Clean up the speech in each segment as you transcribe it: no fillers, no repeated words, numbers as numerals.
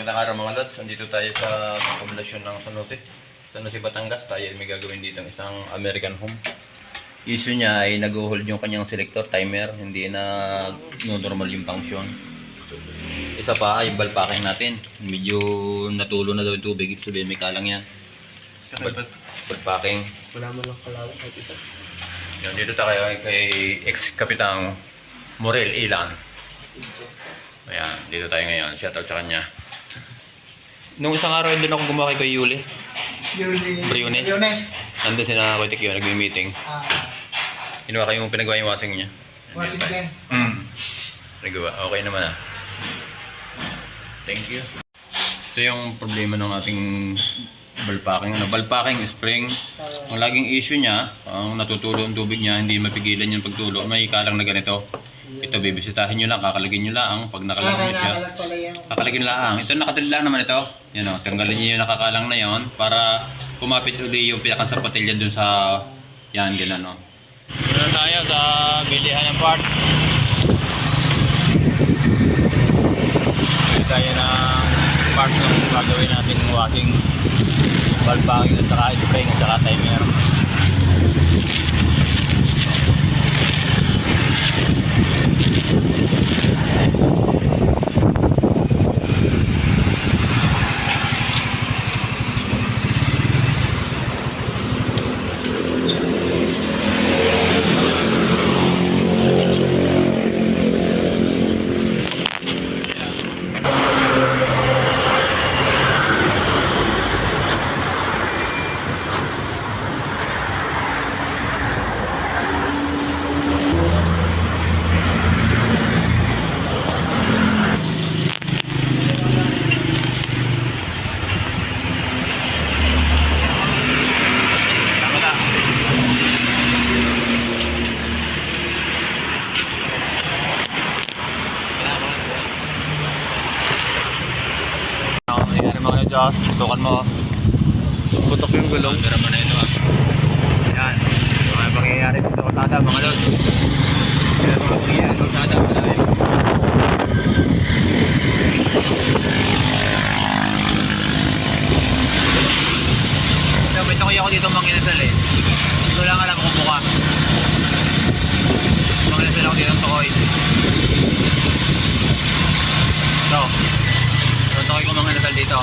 Magandang araw mga lods, andito tayo sa poblasyon ng San Jose, Batangas. Tayo ay may gagawin dito ng isang American home. Issue niya ay nag-hold yung kanyang selector timer, hindi na normal yung function. Isa pa ay balpaking natin, medyo natulo na daw yung tubig, ibig sabihin may kalang yan. Balpaking. Wala mo lang kalawang kahit isa. Yan, dito tayo kay ex-kapitang Morel Ilan. Ayan, dito tayo ngayon. Shoutout sa kanya. Nung isang araw doon ako gumawa kay Yuli. Briones. Nandun sila Kuya Tikyo, nagme-meeting. Ginawa kayo yung pinagawa yung washing niya. Washing din? Nagawa. Okay naman ah. Thank you. Ito yung problema ng ating balpaking. Balpaking spring. Ang laging issue niya, ang natutulo ang tubig niya, hindi mapigilan yung pagtulo. May kalang na ganito. Ito, bibisitahin nyo lang, kakalagin nyo lang. Pag nakalag nyo siya, kakalagin lang. Ito, nakadali lang naman ito. Yan o, tanggalin nyo yung nakakalang na yon para kumapit uli yung pinakasapatilya dun sa, yan, gano'n o. Dito tayo sa bilihan ng part. Dito tayo ng part ng gagawin natin walking balpaking at saka spring at saka timer. Tutukan mo. Putok yung gulong. Pero mo na ito ah. Yan. Yung mga pangyayari dito sa kalsada mga lod. Yan mga pangyayari sa kalsada. Malaki. May tukoy ako dito mga inasal eh. Hindi ko lang alam kung buka. Mga inasal ako dito ng tukoy. Ito. Tukoy ko mga inasal dito.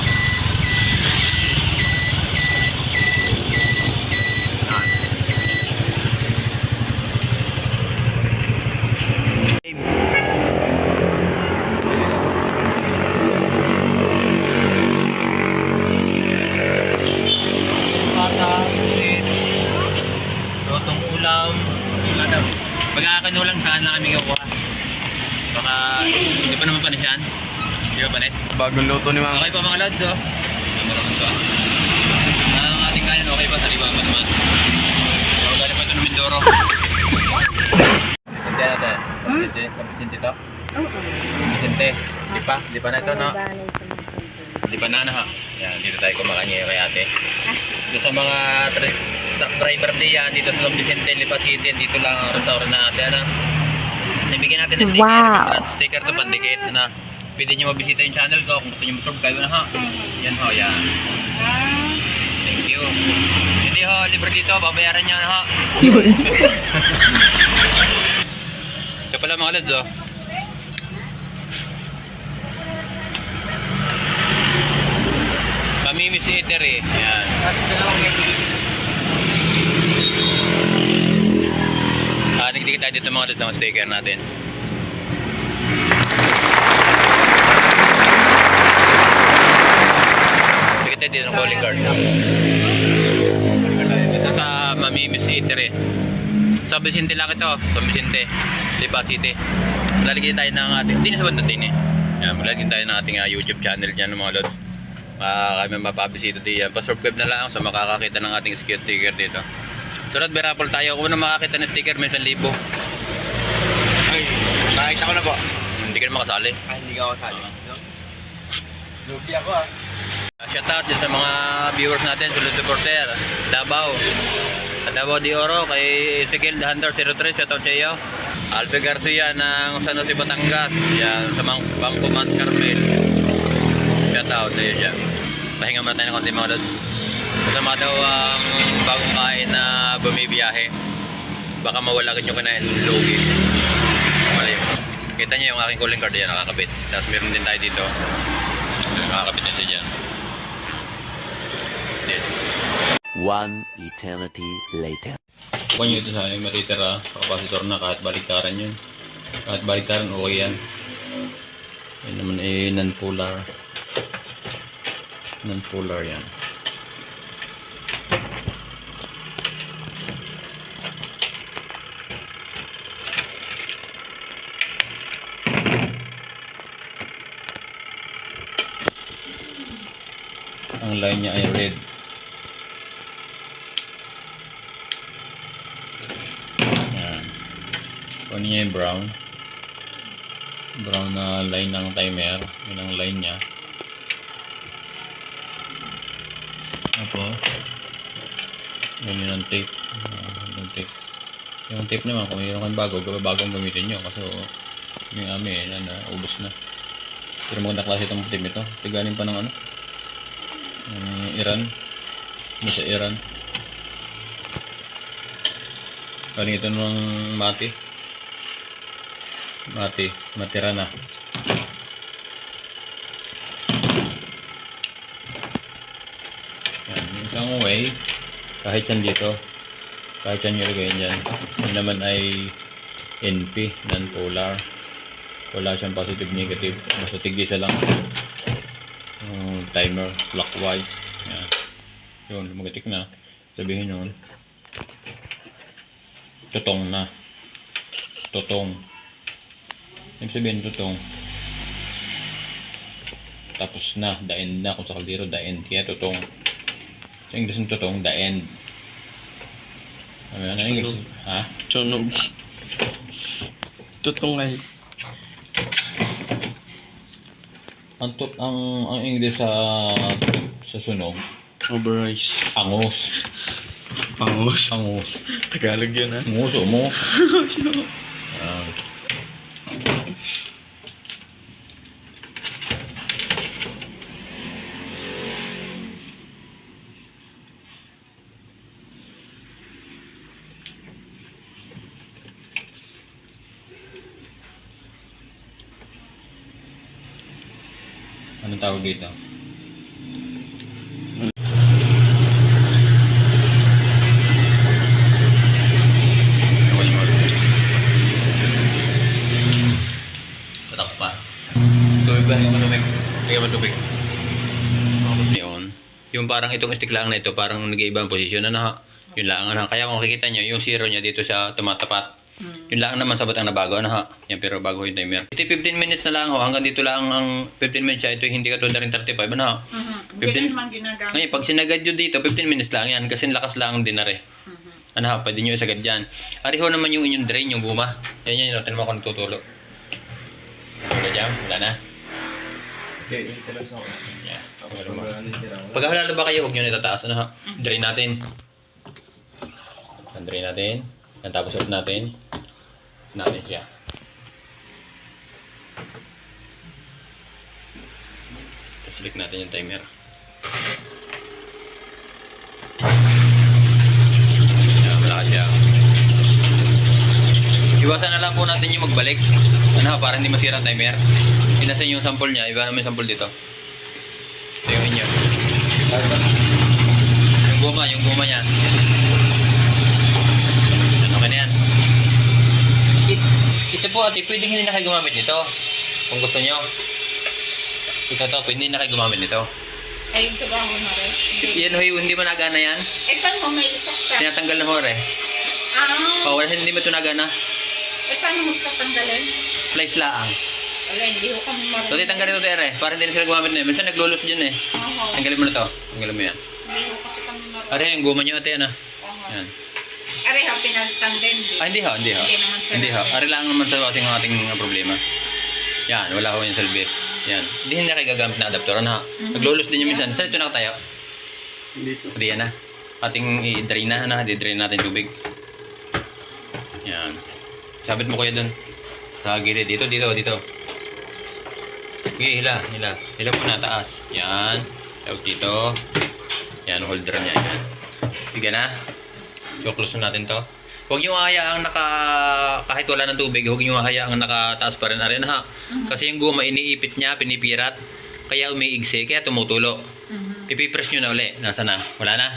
Pagkakanulang saan lang kami kukuha. Baka hindi pa naman panis yan. Hindi pa panis. Bagong luto ni mga. Okay pa mga lods oh. Naman ito ah. Ang ating kanin okay pa, sariwa pa naman. So galing pa ito ng Mindoro. Vicente natin. Sa Vicente ito? Oo. Vicente. Di pa na ito no? Di pa na ha. Yan, dito tayo kumakain kay ate. Dito sa mga truck driver diyan dito sa San Vicente, Lipa City, dito lang ang restaurant natin na. Ibigyan natin ng sticker. Wow. Sticker to pandikit na. Pwede nyo mabisita yung channel ko kung gusto nyo masubscribe na ha. Yan ho, yan. Thank you. Hindi ho, libre dito, babayaran nyo na ha. Ito pala mga lods oh. Mamimiss Eatery. Yan. Nagdikit tayo dito mga lods ng sticker natin. Dikit tayo dito ng calling card. Ito sa Mamimiss Eatery. Sa Vicente lang ito. Sa Vicente, Lipa City. Lalagyan tayo ng ating, hindi na sa bandang din eh. Yan, lalagyan tayo ng ating YouTube channel dyan mga lods. Kami mapabisita diyan. Pa-subscribe na lang sa makakakita ng ating sticker dito. Sunod, may raffle tayo. Kung na makakita ng sticker, may 1,000. Ay, nakita ko na po. Hindi ka na makasali. Ay, hindi ka makasali. Lugi ako ah. Shoutout dyan sa mga viewers natin, Sulit Supporter, Davao. Davao de Oro, kay Ezekiel The Hunter 03, shoutout sa iyo. Alfie Garcia ng San Jose, Batangas. Yan, sa Bangko Mount Carmel. na tao tayo dyan. Pahinga muna tayo ng konti mga lods. Masama daw ang bagong kain na bumibiyahe. Baka mawala agad yung kinain lugi. Mali. Kita niyo yung aking calling card yan, nakakabit. Tapos meron din tayo dito. Nakakabit na siya dyan. Yan. One eternity later. Kung nyo ito sa akin, matitira sa kapasitor na kahit baliktaran yun. Kahit baliktaran, okay yan. Yan naman eh, non-polar. Non-polar yan. Ang line niya ay red. Yan. Kung niya yung brown. Brown na line ng timer. Yun ang line niya. Tapos, ganyan ang tape. Yung tape. Yung tape naman, kung mayroon kang bagong gamitin nyo. Kasi yung amin, ubos na. Pero maganda klase itong tape ito. Tiganin pa ng ano. Iran. Nasa Iran. Galing ito ng matira na. Yan. Isang way, kahit yan dito, kahit yan yung ilagay dyan, yun naman ay NP, non-polar. Wala siyang positive, negative. Basta tig-isa lang. Timer, clockwise. Yan. Yun, lumagitik na. Sabihin nun, tutong na. Tutong. Ibig sabihin tutong. Tapos na, the end na. Kung sa kaldero, the end. Kaya tutong. Sa English ng tutong, the end. Ano English? Ha? Tunog. Tutungay. Ang English sa sunog, Overrise. angos. Pangos. Angos. Tagalog yun ha. Nguso mo. Anong tawag dito? Patak pa. Tubig ba? Tingnan mo tubig. Tingnan mo tubig. Yun. Yung parang itong stick lang na ito, parang nag-iiba ang posisyon. Ano ha? Yun lang. Ano? Kaya kung makikita nyo, yung zero niya dito sa tumatapat. Yun lang naman sabat ang nabago. Ano ha? Yan, pero bago yung timer. Ito 15 minutes na lang ho. Hanggang dito lang ang 15 minutes siya. Ito hindi ka tulad na rin 35. Ano ha? 15 naman ginagamit. Ngayon, pag sinagad nyo dito, 15 minutes lang yan. Kasi lakas lang ang dinare. Ano ha? Pwede nyo isagad dyan. Ariho naman yung inyong drain, yung guma. Yan yan. Natin mo kung tutulo. Wala dyan. Wala na. Okay, interest ako. Yan. Pag halala ba kayo, huwag nyo na itataas. Ano ha? Drain natin. Drain natin. Yan, tapos off natin. Natin siya. Select natin yung timer. Yan, malakas siya. Iwasan na lang po natin yung magbalik. Ano, para hindi masira ang timer. Inasan yung sample niya. Iba naman yung sample dito. Ito yung inyo. Yung guma niya. Okay na yan. Ito po ate, pwedeng hindi na kayo gumamit nito. Kung gusto nyo. Ito to, pwede na kayo gumamit nito. Ay, yung trabaho na rin. Yan hoy, hindi mo nagana yan. Eh, paano mo may isak ka? Tinatanggal na hore. Ah, Wala hindi mo ito nagana. eh, paano mo tatanggalin? Flies laang. Wala, hindi ko kami marunong. So, titanggalin ito tere, para hindi na sila gumamit na yun. Minsan naglulos dyan eh. Oo. Tanggalin mo na to. Tanggalin mo yan. Hindi ko kasi kami marunong. Are, yung guma nyo ate, ano? Oo. Yan. Are, ha, pinalitan din. Ah, hindi ho, hindi ho. Hindi naman sila. Hindi ho. Are lang naman sa ating problema. Yan, wala ho yung salbi. Yan. Hindi na kayo gagamit na adapter. Ano ha? Naglulos din yung minsan. Saan ito nakatayo? Dito. Hindi yan na. Ating i-drain na. Ano? I-drain natin tubig. Yan. Sabit mo kuya dun. Sa gilid. Dito. Okay, hila. Hila muna, taas. Yan. Tawag dito. Yan, holder niya. Yan. Bigyan na. I-close natin to. Huwag nyo hayaang kahit wala ng tubig, huwag nyo hayaang nakataas pa rin na rin ha. Kasi yung guma, iniipit niya, pinipirat. Kaya umiigsi, kaya tumutulo. Ipipress nyo na uli. Nasa na? Wala na?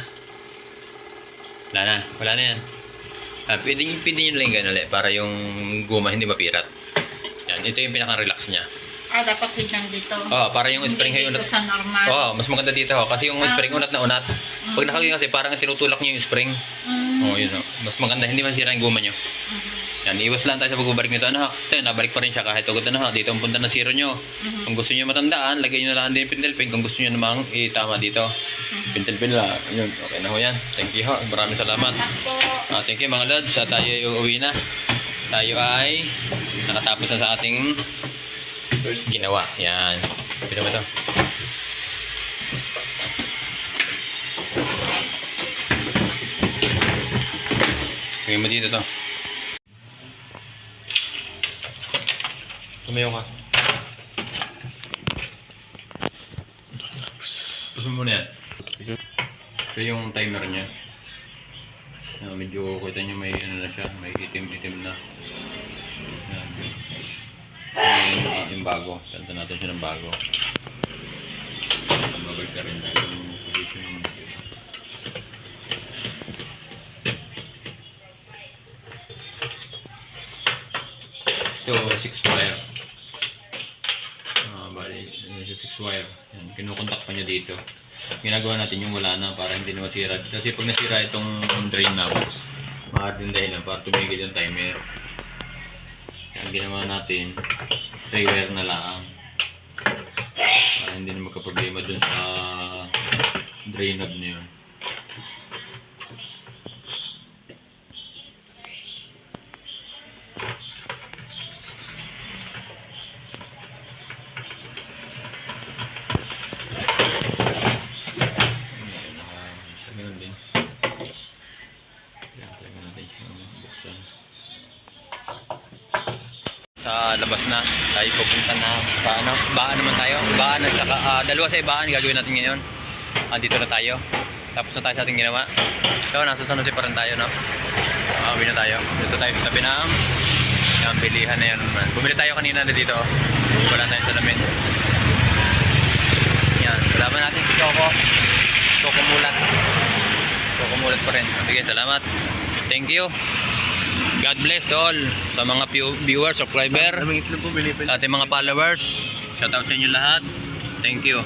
Wala na yan. Pwede nyo lang ganun ulit para yung guma hindi mapirat. Yan, ito yung pinaka-relax niya. Dapat yun lang dito. Para yung spring ay Hindi unat. dito sa normal. Mas maganda dito kasi yung spring unat na unat. Pag nakalagay kasi parang tinutulak niyo yung spring. Yun mas maganda, hindi masira yung guma niyo. Yan, iwas lang tayo sa pagbabalik nito. Ito, nabalik pa rin siya kahit pagod na dito ang punta na zero nyo. Kung gusto niyo matandaan, lagay niyo na lang din yung pintel pin. Kung gusto niyo namang itama dito, pintel pin lang. Yun, okay na ho yan. Thank you ho. Maraming salamat. Thank you mga lods. Tayo uuwi na. Tayo ay nakatapos na sa ating ginawa. Yan. Pino mo ito. Lagay mo dito to. Tumayo ka. Gusto mo muna yan. Ito yung timer niya. Medyo kita nyo may ano na siya. May itim-itim na. Yan. Yung bago. Tanta natin siya ng bago. Babalik ka rin dahil yung position. Ito, 6 wire. Bali, 6 wire. Yan, kinukontak pa niya dito. Ginagawa natin yung wala na para hindi na masira. Kasi pag nasira itong drain knob, maaaring dahilan para tumigil yung timer. Kaya ang ginawa natin, 3 wire na lang. Para hindi na magka-problema dun sa drain knob na yun. Sa labas na tayo pupunta na sa baan naman tayo. Baan at saka dalawa sa ibaan gagawin natin ngayon. Dito na tayo. Tapos na tayo sa ating ginawa. So nasa San Jose pa rin tayo, no? Uwi na tayo. Dito tayo sa tabi ng yung bilihan na yan. Bumili tayo kanina na dito. Wala tayong salamin. Yan. Salamat natin si Choco. Choco mulat pa rin. Sige, salamat. Thank you. God bless to all sa mga viewers, subscriber, sa ating mga followers. Shout out sa inyo lahat. Thank you.